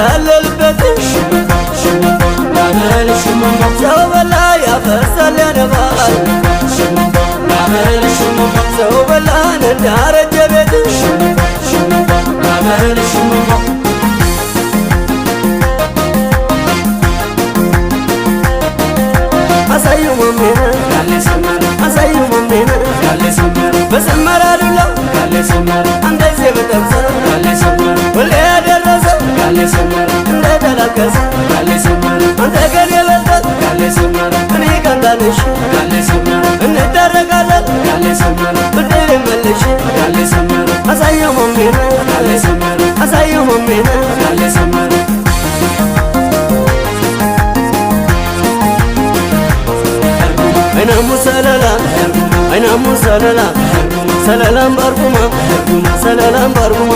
ያለልበት ሰው በላ ያፈሳል ያነባል ሰው በላን እንዳረጀ ቤት አሳዩ መሜነ አሳዩ መሜነ በሰመራ ዱላ እንደዚህ በጠብሰ ሁሌ ያደረሰ እንደተላቀሰ አንተ ገን የበልጠት እኔ ቀንዳንሽ እንዳረጋለን ብድር መልሽ አሳዩ መሜነ አሳዩ መሜነ አይናሙ ሰለላ አይናሙ ሰለላ ሰለላም ባርጉማ ሰለላም ባርጉማ